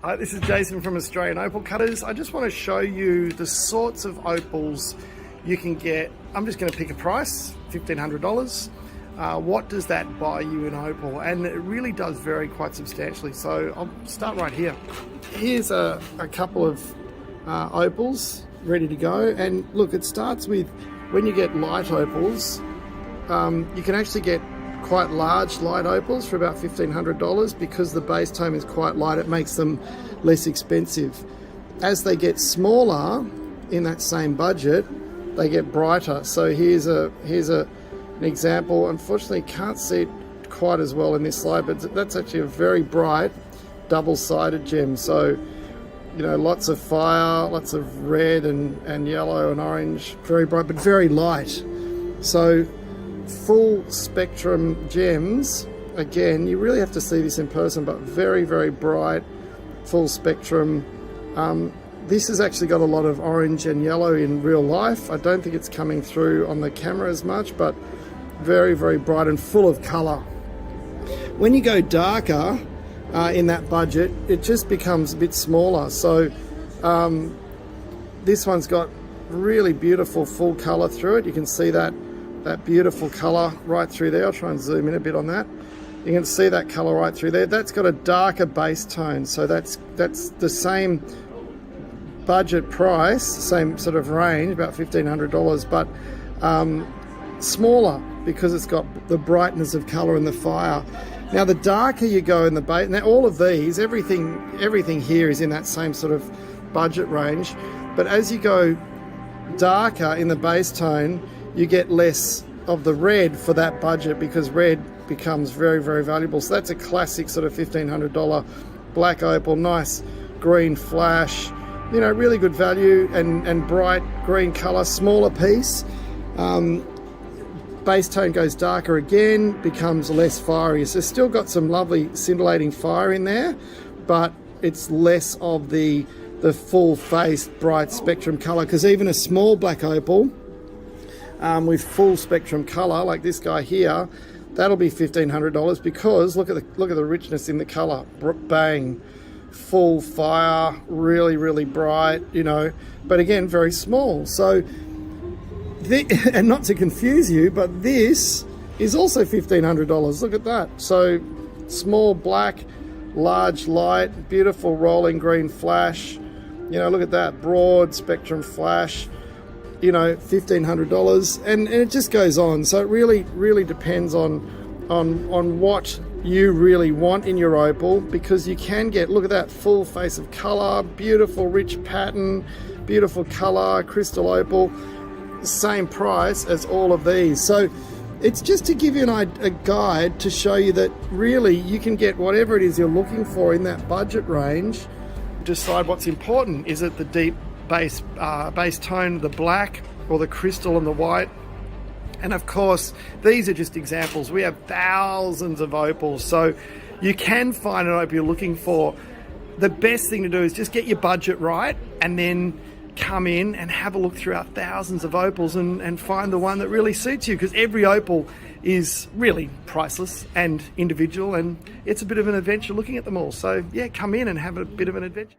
Hi, this is Jason from Australian Opal Cutters. I just want to show you the sorts of opals you can get. I'm just going to pick a price, $1,500. What does that buy you in opal? And it really does vary quite substantially. So I'll start right here. Here's a couple of opals ready to go. And look, it starts with, when you get light opals, you can actually get quite large light opals for about $1,500 because the base tone is quite light. It makes them less expensive. As they get smaller in that same budget, they get brighter. So here's an example. Unfortunately, can't see it quite as well in this slide, but that's actually a very bright double-sided gem. So, you know, lots of fire, lots of red and yellow and orange, very bright, but very light. So full spectrum gems, again, you really have to see this in person, but very, very bright, full spectrum. This has actually got a lot of orange and yellow in real life. I don't think it's coming through on the camera as much, but very, very bright and full of color. When you go darker in that budget, it just becomes a bit smaller. So this one's got really beautiful full color through it. You can see that beautiful color right through there. I'll try and zoom in a bit on that. You can see that color right through there. That's got a darker base tone, so that's the same budget price, same sort of range, about $1,500, but smaller because it's got the brightness of color and the fire. Now, the darker you go in the base, now all of these, everything here is in that same sort of budget range, but as you go darker in the base tone, you get less of the red for that budget because red becomes very, very valuable. So that's a classic sort of $1,500 black opal, nice green flash, you know, really good value and bright green color, smaller piece. Base tone goes darker again, becomes less fiery. So it's still got some lovely scintillating fire in there, but it's less of the full-faced bright spectrum color, because even a small black opal with full spectrum color like this guy here, that'll be $1,500 because look at the richness in the color. Bang, full fire, really, really bright, you know, but again, very small. So and not to confuse you, but this is also $1,500. Look at that. So small black, large light, beautiful rolling green flash, you know, look at that broad spectrum flash, you know, $1,500, and it just goes on. So it really depends on what you really want in your opal, because you can get, look at that full face of color, beautiful rich pattern, beautiful color, crystal opal, same price as all of these. So it's just to give you a guide to show you that really you can get whatever it is you're looking for in that budget range. Decide what's important. Is it the deep base tone, the black, or the crystal and the white? And of course, these are just examples. We have thousands of opals, so you can find an opal you're looking for. The best thing to do is just get your budget right and then come in and have a look through our thousands of opals and find the one that really suits you, because every opal is really priceless and individual, and it's a bit of an adventure looking at them all. So yeah, come in and have a bit of an adventure.